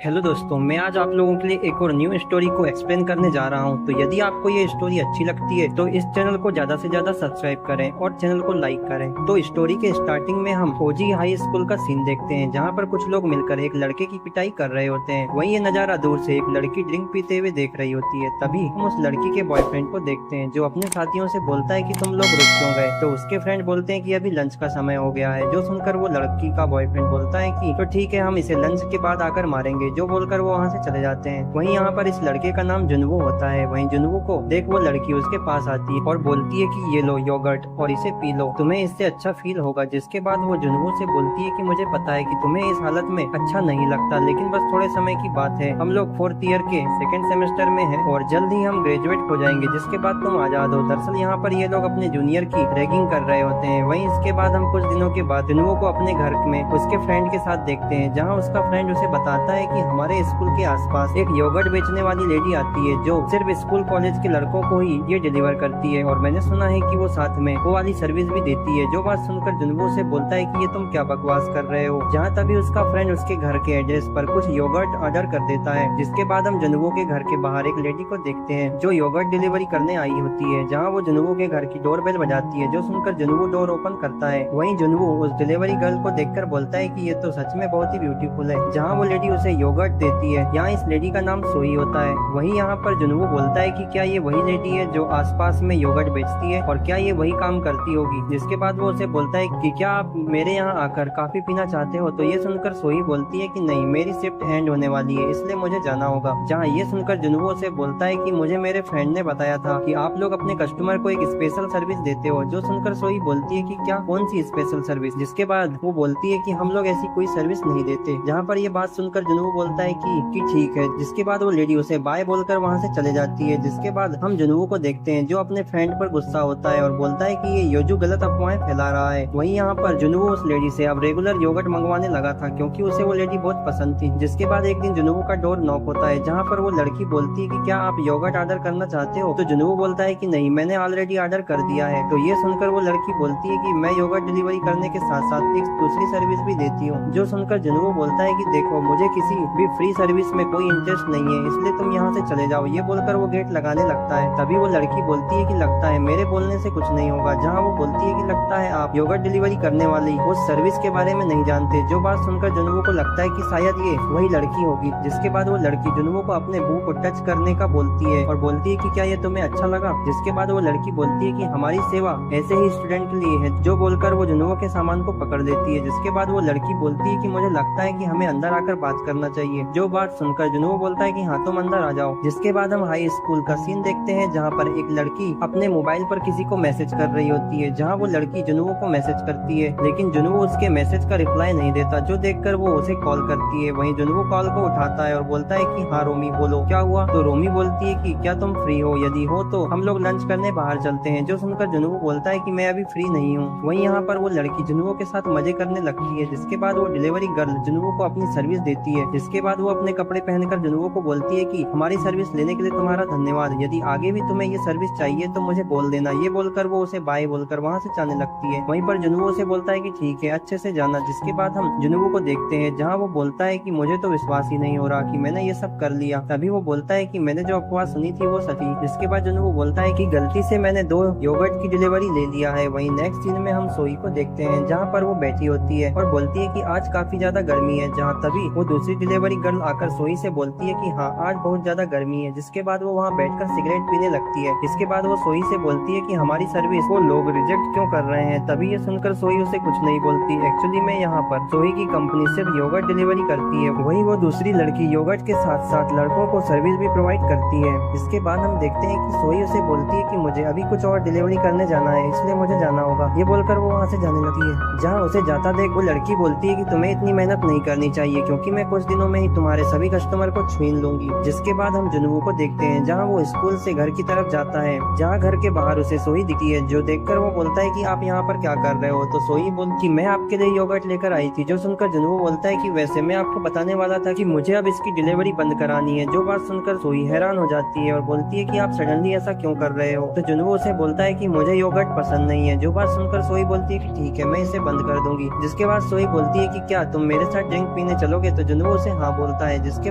Hello दोस्तों, मैं आज आप लोगों के लिए एक और न्यू स्टोरी को एक्सप्लेन करने जा रहा हूं। तो यदि आपको ये स्टोरी अच्छी लगती है तो इस चैनल को ज्यादा से ज्यादा सब्सक्राइब करें और चैनल को लाइक करें। तो स्टोरी के स्टार्टिंग में हम ओजी हाई स्कूल का सीन देखते हैं, जहां पर कुछ लोग मिलकर एक लड़के की पिटाई कर रहे होते हैं। वहीं ये नजारा दूर से एक लड़की ड्रिंक पीते हुए देख रही होती है। तभी हम उस लड़की के बॉयफ्रेंड को देखते हैं, जो अपने साथियों से बोलता है कि तुम लोग रुक क्यों गए। तो उसके फ्रेंड बोलते हैं कि अभी लंच का समय हो गया है। जो सुनकर वो लड़की का बॉयफ्रेंड बोलता है कि तो ठीक है, हम इसे लंच के बाद आकर मारेंगे। जो बोलकर वो वहाँ से चले जाते हैं। वहीं यहाँ पर इस लड़के का नाम जुनवू होता है। वहीं जुनवू को देख वो लड़की उसके पास आती है और बोलती है कि ये लो योगर्ट और इसे पी लो, तुम्हें इससे अच्छा फील होगा। जिसके बाद वो जुनवू से बोलती है कि मुझे पता है कि तुम्हें इस हालत में अच्छा नहीं लगता, लेकिन बस थोड़े समय की बात है। हम लोग 4th ईयर के 2nd सेमेस्टर में हैं और जल्द ही हम ग्रेजुएट हो जाएंगे, जिसके बाद तुम आजाद हो। दरअसल यहाँ पर ये लोग अपने जूनियर की रैगिंग कर रहे होते हैं। वहीं इसके बाद हम कुछ दिनों के बाद जुनवू को अपने घर में उसके फ्रेंड के साथ देखते हैं, जहाँ उसका फ्रेंड उसे बताता है कि हमारे स्कूल के आसपास एक योगर्ट बेचने वाली लेडी आती है, जो सिर्फ स्कूल कॉलेज के लड़कों को ही ये डिलीवर करती है। और मैंने सुना है कि वो साथ में वो वाली सर्विस भी देती है। जो बात सुनकर जुनवू से बोलता है कि ये तुम क्या बकवास कर रहे हो। जहाँ तभी उसका फ्रेंड उसके घर के एड्रेस पर कुछ योगर्ट ऑर्डर कर देता है। जिसके बाद हम जुनवू के घर के बाहर एक लेडी को देखते हैं, जो योगर्ट डिलीवरी करने आई होती है। जहाँ वो जुनवू के घर की डोरबेल बजाती है। जो सुनकर जुनवू डोर ओपन करता है। वहीं जुनवू उस डिलीवरी गर्ल को देखकर बोलता है कि ये तो सच में बहुत ही ब्यूटीफुल है। जहाँ वो लेडी उसे योगर्ट देती है। यहाँ इस लेडी का नाम सोई होता है। वहीं यहाँ पर जुनवू बोलता है कि क्या ये वही लेडी है जो आसपास में योगर्ट बेचती है, और क्या ये वही काम करती होगी। जिसके बाद वो उसे बोलता है कि क्या आप मेरे यहाँ आकर काफी पीना चाहते हो। तो ये सुनकर सोई बोलती है कि नहीं, मेरी शिफ्ट एंड होने वाली है, इसलिए मुझे जाना होगा। जहाँ ये सुनकर जुनवू उसे बोलता है कि मुझे मेरे फ्रेंड ने बताया था कि आप लोग अपने कस्टमर को एक स्पेशल सर्विस देते हो। जो सुनकर सोई बोलती है कि क्या, कौन सी स्पेशल सर्विस। जिसके बाद वो बोलती है कि हम लोग ऐसी कोई सर्विस नहीं देते। जहाँ पर ये बात सुनकर जुनवू बोलता है कि ठीक है। जिसके बाद वो लेडी उसे बाय बोलकर वहाँ से चले जाती है। जिसके बाद हम जुनवू को देखते हैं, जो अपने फ्रेंड पर गुस्सा होता है और बोलता है कि ये योजू गलत अफवाहें फैला रहा है। वहीं यहाँ पर जुनवू उस लेडी से अब रेगुलर योगर्ट मंगवाने लगा था, क्योंकि उसे वो लेडी बहुत पसंद थी। जिसके बाद एक दिन जुनवू का डोर नॉक होता है, जहाँ पर वो लड़की बोलती है कि क्या आप योगर्ट ऑर्डर करना चाहते हो। तो जुनवू बोलता है कि नहीं, मैंने ऑलरेडी ऑर्डर कर दिया है। तो ये सुनकर वो लड़की बोलती है कि मैं योगर्ट डिलीवरी करने के साथ साथ एक दूसरी सर्विस भी देती हूँ। जो सुनकर जुनवू बोलता है कि देखो, मुझे किसी भी फ्री सर्विस में कोई इंटरेस्ट नहीं है, इसलिए तुम यहाँ से चले जाओ। ये बोलकर वो गेट लगाने लगता है। तभी वो लड़की बोलती है कि लगता है मेरे बोलने से कुछ नहीं होगा। जहाँ वो बोलती है कि लगता है आप योगर्ट डिलीवरी करने वाली उस सर्विस के बारे में नहीं जानते। जो बात सुनकर जुनवू को लगता है कि शायद ये वही लड़की होगी। जिसके बाद वो लड़की जुनवू को अपने मुंह को टच करने का बोलती है और बोलती है कि क्या ये तुम्हें अच्छा लगा। जिसके बाद वो लड़की बोलती है कि हमारी सेवा ऐसे ही स्टूडेंट के लिए है। जो बोलकर वो जुनवू के सामान को पकड़ लेती है। जिसके बाद वो लड़की बोलती है कि मुझे लगता है कि हमें अंदर आकर बात करना चाहिए। जो बात सुनकर जुनवू बोलता है कि हाँ, तुम अंदर आ जाओ। जिसके बाद हम हाई स्कूल का सीन देखते हैं, जहाँ पर एक लड़की अपने मोबाइल पर किसी को मैसेज कर रही होती है। जहाँ वो लड़की जुनवू को मैसेज करती है, लेकिन जुनवू उसके मैसेज का रिप्लाई नहीं देता। जो देखकर वो उसे कॉल करती है। वहीं जुनवू कॉल को उठाता है और बोलता है कि हाँ रोमी, बोलो क्या हुआ। तो रोमी बोलती है कि क्या तुम फ्री हो, यदि हो तो हम लोग लंच करने बाहर चलते हैं। जो सुनकर जुनवू बोलता है कि मैं अभी फ्री नहीं हूँ। वहीं यहाँ पर वो लड़की जुनवू के साथ मजे करने लगती है। जिसके बाद वो डिलीवरी गर्ल जुनवू को अपनी सर्विस देती है। जिसके बाद वो अपने कपड़े पहनकर जुनवू को बोलती है कि हमारी सर्विस लेने के लिए तुम्हारा धन्यवाद, यदि आगे भी तुम्हें ये सर्विस चाहिए तो मुझे बोल देना। ये बोलकर वो उसे बाय बोलकर वहाँ से जाने लगती है। वहीं पर जुनवू से बोलता है कि ठीक है, अच्छे से जाना। जिसके बाद हम जुनवू को देखते हैं, जहाँ वो बोलता है कि मुझे तो विश्वास ही नहीं हो रहा कि मैंने ये सब कर लिया। तभी वो बोलता है कि मैंने जो अफवाह सुनी थी वो सच थी। जिसके बाद जुनवू बोलता है कि गलती से मैंने 2 योगर्ट की डिलीवरी ले लिया है। वहीं नेक्स्ट सीन में हम सोई को देखते हैं, जहाँ पर वो बैठी होती है और बोलती है कि आज काफी ज्यादा गर्मी है। जहाँ तभी वो दूसरी डिलीवरी गर्ल आकर सोई से बोलती है कि हाँ, आज बहुत ज्यादा गर्मी है। जिसके बाद वो वहाँ बैठकर सिगरेट पीने लगती है। इसके बाद वो सोई से बोलती है कि हमारी सर्विस वो लोग रिजेक्ट क्यों कर रहे हैं। तभी ये सुनकर सोई उसे कुछ नहीं बोलती। एक्चुअली में यहाँ पर सोई की कंपनी सिर्फ योगर्ट डिलीवरी करती है। वहीं वो दूसरी लड़की योगर्ट के साथ साथ लड़कों को सर्विस भी प्रोवाइड करती है। इसके बाद हम देखते हैं कि सोई उसे बोलती है कि मुझे अभी कुछ और डिलीवरी करने जाना है, इसलिए मुझे जाना होगा। ये बोलकर वो वहाँ से जाने लगती है। जहाँ उसे जाता देख वो लड़की बोलती है कि तुम्हें इतनी मेहनत नहीं करनी चाहिए, क्योंकि मैं कुछ दिनों में ही तुम्हारे सभी कस्टमर को छीन लूंगी। जिसके बाद हम जुनवू को देखते हैं, जहाँ वो स्कूल से घर की तरफ जाता है। जहाँ घर के बाहर उसे सोई दिखती है। जो देखकर वो बोलता है कि आप यहाँ पर क्या कर रहे हो। तो सोई बोलती मैं आपके लिए योगर्ट लेकर आई थी। जो सुनकर जुनवू बोलता है कि वैसे मैं आपको बताने वाला था कि मुझे अब इसकी डिलीवरी बंद करानी है। जो बात सुनकर सोई हैरान हो जाती है और बोलती है कि आप सडनली ऐसा क्यों कर रहे हो। तो जुनवू उसे बोलता है कि मुझे योगर्ट पसंद नहीं है। जो बात सुनकर सोई बोलती है कि ठीक है, मैं इसे बंद कर दूंगी। जिसके बाद सोई बोलती है कि क्या तुम मेरे साथ ड्रिंक पीने चलोगे। तो जुनवू उसे हाँ बोलता है। जिसके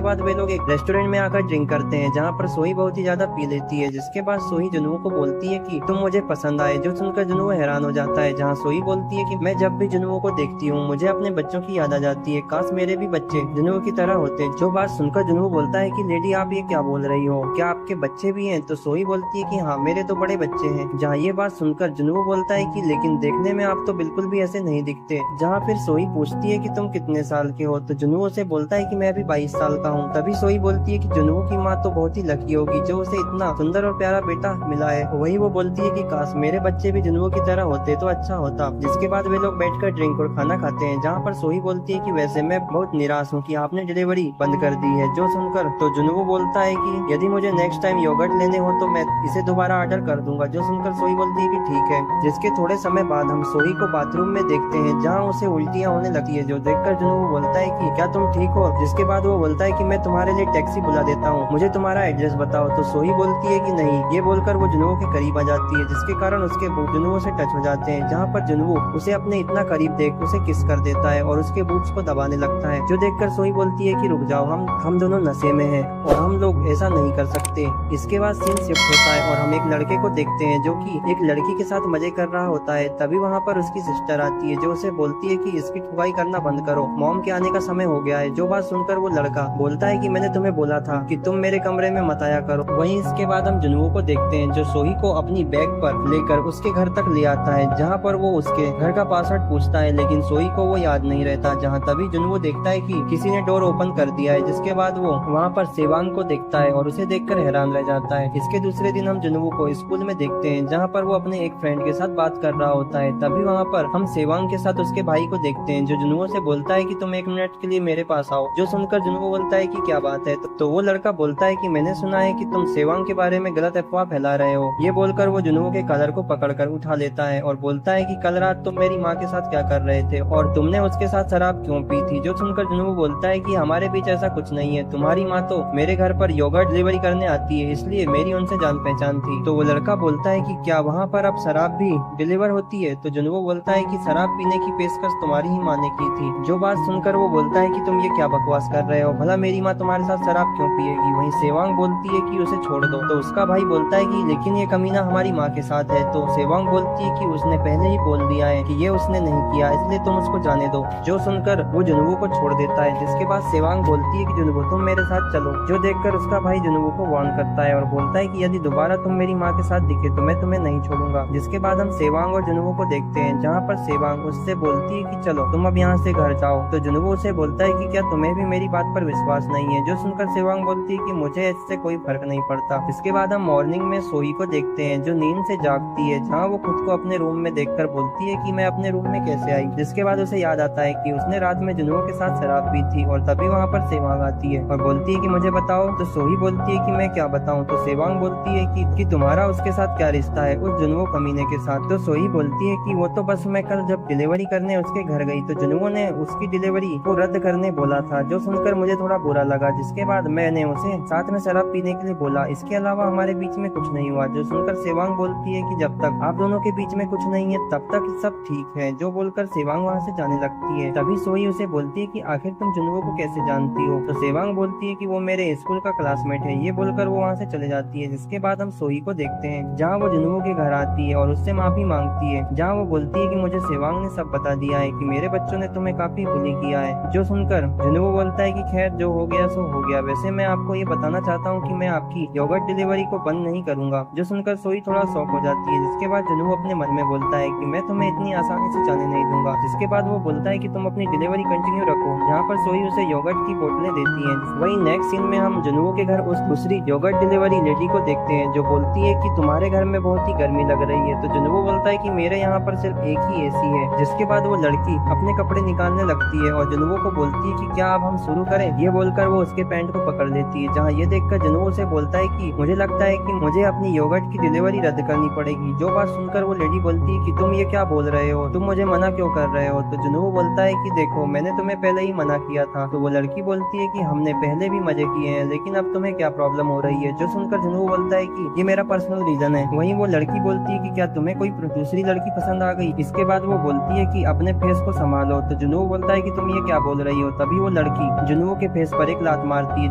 बाद वे लोग एक रेस्टोरेंट में आकर ड्रिंक करते हैं, जहाँ पर सोही बहुत ही ज्यादा पी लेती है। जिसके बाद सोही जुनू को बोलती है कि तुम मुझे पसंद आए, जो सुनकर जुनू हैरान हो जाता है। जहाँ सोही बोलती है कि मैं जब भी जुनू को देखती हूँ मुझे अपने बच्चों की याद आ जाती है, काश मेरे भी बच्चे जुनू की तरह होते। जो बात सुनकर जुनू बोलता है कि लेडी आप ये क्या बोल रही हो, क्या आपके बच्चे भी हैं? तो सोही बोलती है कि हाँ मेरे तो बड़े बच्चे हैं। जहाँ ये बात सुनकर जुनू बोलता है कि लेकिन देखने में आप तो बिल्कुल भी ऐसे नहीं दिखते। जहाँ फिर सोही पूछती है कि तुम कितने साल के हो, तो जुनू उसे बोलता है कि मैं अभी 22 साल का हूँ। तभी सोही बोलती है कि जुनू की माँ तो बहुत ही लकी होगी जो उसे इतना सुंदर और प्यारा बेटा मिला है। वही वो बोलती है कि काश मेरे बच्चे भी जुनू की तरह होते तो अच्छा होता। जिसके बाद वे लोग बैठकर ड्रिंक और खाना खाते हैं, जहाँ पर सोही बोलती है कि वैसे मैं बहुत निराश हूँ कि आपने डिलीवरी बंद कर दी है। जो सुनकर तो जुनू बोलता है कि यदि मुझे नेक्स्ट टाइम योगर्ट लेने हो तो मैं इसे दोबारा ऑर्डर कर दूंगा। जो सुनकर सोही बोलती है कि ठीक है। जिसके थोड़े समय बाद हम सोही को बाथरूम में देखते हैं, जहाँ उसे उल्टियाँ होने लगती है। जो देखकर जुनू बोलता है कि क्या तुम ठीक हो? जिसके बाद वो बोलता है कि मैं तुम्हारे लिए टैक्सी बुला देता हूँ, मुझे तुम्हारा एड्रेस बताओ। तो सोही बोलती है कि नहीं। ये बोलकर वो जुनू के करीब आ जाती है, जिसके कारण उसके जुनू से टच हो जाते हैं। जहाँ पर जुनू उसे अपने इतना करीब देख उसे किस कर देता है और उसके बूट्स को दबाने लगता है। जो देखकर सोही बोलती है कि रुक जाओ, हम दोनों नशे में हैं और हम लोग ऐसा नहीं कर सकते। इसके बाद सीन शिफ्ट होता है और हम एक लड़के को देखते हैं जो कि एक लड़की के साथ मजे कर रहा होता है। तभी वहाँ पर उसकी सिस्टर आती है, जो उसे बोलती है कि इसकी ठुकाई करना बंद करो, मॉम के आने का समय हो गया है। जो बात सुनकर वो लड़का बोलता है कि मैंने तुम्हें बोला था कि तुम मेरे कमरे में मत आया करो। वहीं इसके बाद हम जुनू को देखते हैं, जो सोही को अपनी बैग पर लेकर उसके घर तक ले आता है, जहाँ पर वो उसके घर का पासवर्ड पूछता है, लेकिन सोही को वो याद नहीं रहता। जहाँ तभी जुनू देखता है कि किसी ने डोर ओपन कर दिया है। जिसके बाद वो वहाँ पर सेवांग को देखता है और उसे देखकर हैरान रह जाता है। इसके दूसरे दिन हम जुनू को स्कूल में देखते हैं, जहाँ पर वो अपने एक फ्रेंड के साथ बात कर रहा होता है। तभी वहाँ पर हम सेवांग के साथ उसके भाई को देखते हैं, जो जुनू से बोलता है कि तुम 1 मिनट के लिए मेरे पास आओ। जो सुनकर जुनू बोलता है कि क्या बात है? तो वो लड़का बोलता है कि मैंने सुना है कि तुम सेवांग के बारे में गलत अफवाह फैला रहे हो। ये बोलकर वो जुनू के कलर को पकड़कर उठा लेता है और बोलता है कि कल रात तुम मेरी माँ के साथ क्या कर रहे थे और तुमने उसके साथ शराब क्यों पी थी? जो सुनकर जुनू बोलता है कि हमारे बीच ऐसा कुछ नहीं है, तुम्हारी माँ तो मेरे घर पर योगर्ट डिलीवरी करने आती है, इसलिए मेरी उनसे जान पहचान थी। तो वो लड़का बोलता है कि क्या वहाँ पर अब शराब भी डिलीवर होती है? तो जुनू बोलता है कि शराब पीने की पेशकश तुम्हारी ही माँ ने की थी। जो बात सुनकर वो बोलता है कि तुम ये क्या बकवास कर रहे हो, भला मेरी माँ तुम्हारे साथ शराब क्यों पिएगी? वहीं सेवांग बोलती है कि उसे छोड़ दो। तो उसका भाई बोलता है कि लेकिन ये कमीना हमारी माँ के साथ है। तो सेवांग बोलती है कि उसने पहले ही बोल दिया है कि ये उसने नहीं किया, इसलिए तुम उसको जाने दो। जो सुनकर वो जुनू को छोड़ देता है। जिसके बाद सेवांग बोलती है कि जुनू तुम मेरे साथ चलो। जो देखकर उसका भाई जुनू को वार्न करता है और बोलता है कि यदि दोबारा तुम मेरी माँ के साथ दिखे तो मैं तुम्हें नहीं छोड़ूंगा। जिसके बाद हम सेवांग और जुनू को देखते हैं, जहाँ पर सेवांग उससे बोलती है कि चलो तुम अब यहाँ से घर जाओ। तो जुनू उसे बोलता है कि क्या तुम्हें भी मेरी बात पर विश्वास नहीं है? जो सुनकर सेवांग बोलती है कि मुझे इससे कोई फर्क नहीं पड़ता। इसके बाद हम मॉर्निंग में सोही को देखते हैं, जो नींद से जागती है, जहाँ वो खुद को अपने रूम में देखकर बोलती है कि मैं अपने रूम में कैसे आई। जिसके बाद उसे याद आता है कि उसने रात में जुनू के साथ शराब पी थी और तभी वहाँ पर सेवांग आती है और बोलती है कि मुझे बताओ। तो सोही बोलती है कि मैं क्या बताऊं? तो सेवांग बोलती है कि तुम्हारा उसके साथ क्या रिश्ता है, उस जुनू कमीने के साथ? तो सोही बोलती है कि वो तो बस मैं कल जब डिलीवरी करने उसके घर गई तो जुनू ने उसकी डिलीवरी को रद्द करने बोला था। जो सुनकर मुझे थोड़ा बुरा लगा। जिसके बाद मैंने उसे साथ में शराब पीने के लिए बोला, इसके अलावा हमारे बीच में कुछ नहीं हुआ। जो सुनकर सेवांग बोलती है कि जब तक आप दोनों के बीच में कुछ नहीं है तब तक सब ठीक है। जो बोलकर सेवांग वहाँ से जाने लगती है। तभी सोही उसे बोलती है कि आखिर तुम जुनू को कैसे जानती हो? तो सेवांग बोलती है कि वो मेरे स्कूल का क्लासमेट है। ये बोलकर वो वहाँ से चले जाती है। जिसके बाद हम सोही को देखते हैं, जहाँ वो जुनू के घर आती है और उससे माफी मांगती है, जहाँ वो बोलती है कि मुझे सेवांग ने सब बता दिया है कि मेरे बच्चों ने तुम्हें काफी बुली किया है। जो सुनकर जुनू बोलता है कि खैर जो हो गया सो हो गया, वैसे मैं आपको ये बताना चाहता हूँ कि मैं आपकी योगर्ट डिलीवरी को बंद नहीं करूंगा। जो सुनकर सोही थोड़ा शॉक हो जाती है। जिसके बाद जुनू अपने मन में बोलता है कि मैं तुम्हें इतनी आसानी से जाने नहीं दूंगा। जिसके बाद वो बोलता है कि तुम अपनी डिलीवरी कंटिन्यू रखो, जहाँ पर सोही उसे योगर्ट की बोतलें देती है। वही नेक्स्ट सीन में हम जुनू के घर उस दूसरी योगर्ट डिलीवरी लेडी को देखते हैं, जो बोलती है कि तुम्हारे घर में बहुत ही गर्मी लग रही है। तो जुनू बोलता है कि मेरे यहाँ पर सिर्फ एक ही एसी है। जिसके बाद वो लड़की अपने कपड़े निकालने लगती है और जुनू को बोलती है कि क्या अब हम शुरू करें? ये बोलकर वो उसके पैंट को पकड़ लेती है। जहाँ ये देखकर जुनू उसे बोलता है कि मुझे लगता है कि मुझे अपनी योगर्ट की डिलीवरी रद्द करनी पड़ेगी। जो बात सुनकर वो लेडी बोलती है कि तुम ये क्या बोल रहे हो, तुम मुझे मना क्यों कर रहे हो? तो जुनू बोलता है कि देखो मैंने तुम्हें पहले ही मना किया था। तो वो लड़की बोलती है कि हमने पहले भी मजे किए किए हैं, लेकिन अब तुम्हें क्या प्रॉब्लम हो रही है? जो सुनकर जुनू बोलता है कि ये मेरा पर्सनल रीजन है। वहीं वो लड़की बोलती है कि क्या तुम्हें कोई दूसरी लड़की पसंद आ गई? इसके बाद वो बोलती है कि अपने फेस को संभालो। तो जुनू बोलता है कि तुम ये क्या बोल रही हो? तभी वो लड़की जुनू के फेस पर एक लात मारती है,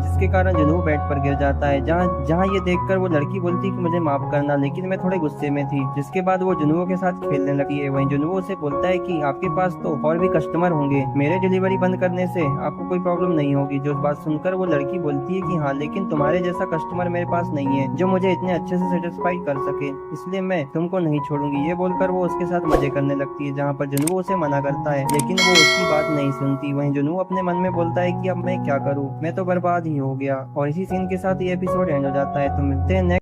जिसके कारण जुनू बेड पर गिर जाता है। जहाँ ये देखकर वो लड़की बोलती है कि मुझे माफ करना, लेकिन मैं थोड़े गुस्से में थी। जिसके बाद वो जुनू के साथ खेलने लगी है। वहीं जुनू उसे बोलता है कि आपके पास तो और भी कस्टमर होंगे, मेरे डिलीवरी बंद करने से आपको कोई प्रॉब्लम नहीं होगी। जो बात सुनकर वो लड़की बोलती है कि हाँ, लेकिन तुम्हारे जैसा कस्टमर मेरे पास नहीं है जो मुझे इतने अच्छे से सेटिस्फाई कर सके, इसलिए मैं तुमको नहीं छोड़ूंगी। ये बोलकर वो उसके साथ मजे करने लगती है, जहाँ पर जुनू उसे मना करता है, लेकिन वो उसकी बात नहीं सुनती। वहीं जुनू अपने मन में बोलता है कि अब मैं क्या करूँ, मैं तो बर्बाद ही हो गया। और इसी सीन के साथ ये एपिसोड एंड हो जाता है। तो मिलते हैं